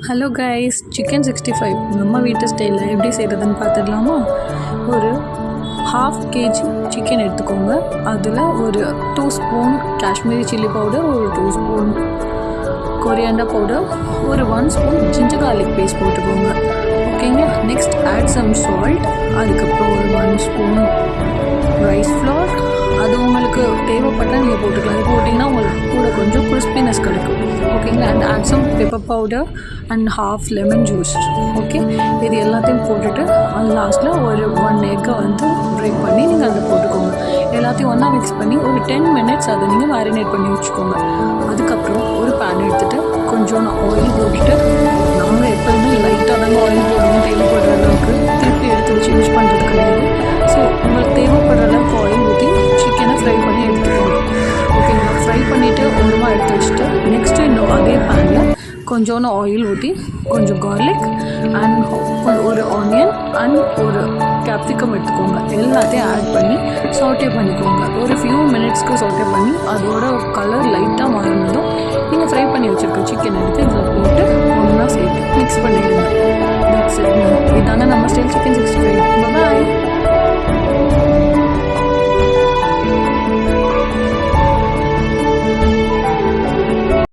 Hello guys, chicken 65 நம்ம வீட்டு ஸ்டைலில் எப்படி செய்கிறதுன்னு பார்த்துடலாமா? ஒரு 1/2 kg சிக்கன் எடுத்துக்கோங்க. அதில் ஒரு 2 ஸ்பூன் காஷ்மீரி சில்லி பவுடர், ஒரு 2 ஸ்பூன் கொரியாண்டர் பவுடர், ஒரு 1 ஸ்பூன் ஜிஞ்சர் கார்லிக் பேஸ்ட் போட்டுக்கோங்க. ஓகேங்களா? நெக்ஸ்ட் ஆட் சம் சால்ட், அதுக்கப்புறம் ஒரு 1 ஸ்பூன் ரைஸ் ஃப்ளோர். அது உங்களுக்கு தேவைப்பட்டால் நீங்கள் போட்டுக்கலாம். அது போட்டிங்கன்னா உங்களுக்கு கூட கொஞ்சம் கிறிஸ்பினஸ் கிடைக்கும். ஓகேங்களா? And add some pepper powder and 1/2 lemon juice. Okay, இது எல்லாத்தையும் போட்டுட்டு லாஸ்ட்டில் ஒரு 1 எக்கை பிரேக் பண்ணி நீங்கள் அதில் போட்டுக்கோங்க. எல்லாத்தையும் ஒன்றா மிக்ஸ் பண்ணி ஒரு 10 minutes அதை நீங்கள் மேரினேட் பண்ணி வச்சுக்கோங்க. அதுக்கப்புறம் ஒரு பேன் எடுத்துகிட்டு கொஞ்சம் ஆயில் போட்டுட்டு, நாங்கள் எப்போதுமே லைட்டாக தாங்க ஆயில் போடுவோம், தேவைப்படுற அளவுக்கு திருப்பி எடுத்து வச்சு யூஸ் பண்ணுறது கிடையாது. ஸோ உங்களுக்கு தேவைப்படுற அளவுக்கு ஆயில் ஊற்றி சிக்கனை ஃப்ரை பண்ணி எடுத்துக்கோங்க. ஓகேங்களா? ஃப்ரை பண்ணிவிட்டு ஓரமாக எடுத்து வச்சுட்டு நெக்ஸ்ட்டு இன்னும் அதே பேனில் கொஞ்சோண்டு ஆயில் ஊற்றி கொஞ்சம் கார்லிக் அண்ட் ஒரு ஆனியன் அண்ட் ஒரு கேப்சிகம் எடுத்துக்கோங்க. எல்லாத்தையும் ஆட் பண்ணி சாட்டே பண்ணிக்கோங்க. ஒரு ஃபியூ மினிட்ஸ்க்கு சாட்டே பண்ணி அதோட கலர் லைட்டாக மாறினதும் நீங்கள் ஃப்ரை பண்ணி வச்சுருக்க சிக்கன் எடுத்து இதில் போட்டு ஒன்றா சேர்த்து மிக்ஸ் பண்ணிவிடுங்க. இதாங்க நம்ம ஸ்டைல் சிக்கன் 65. பாய்.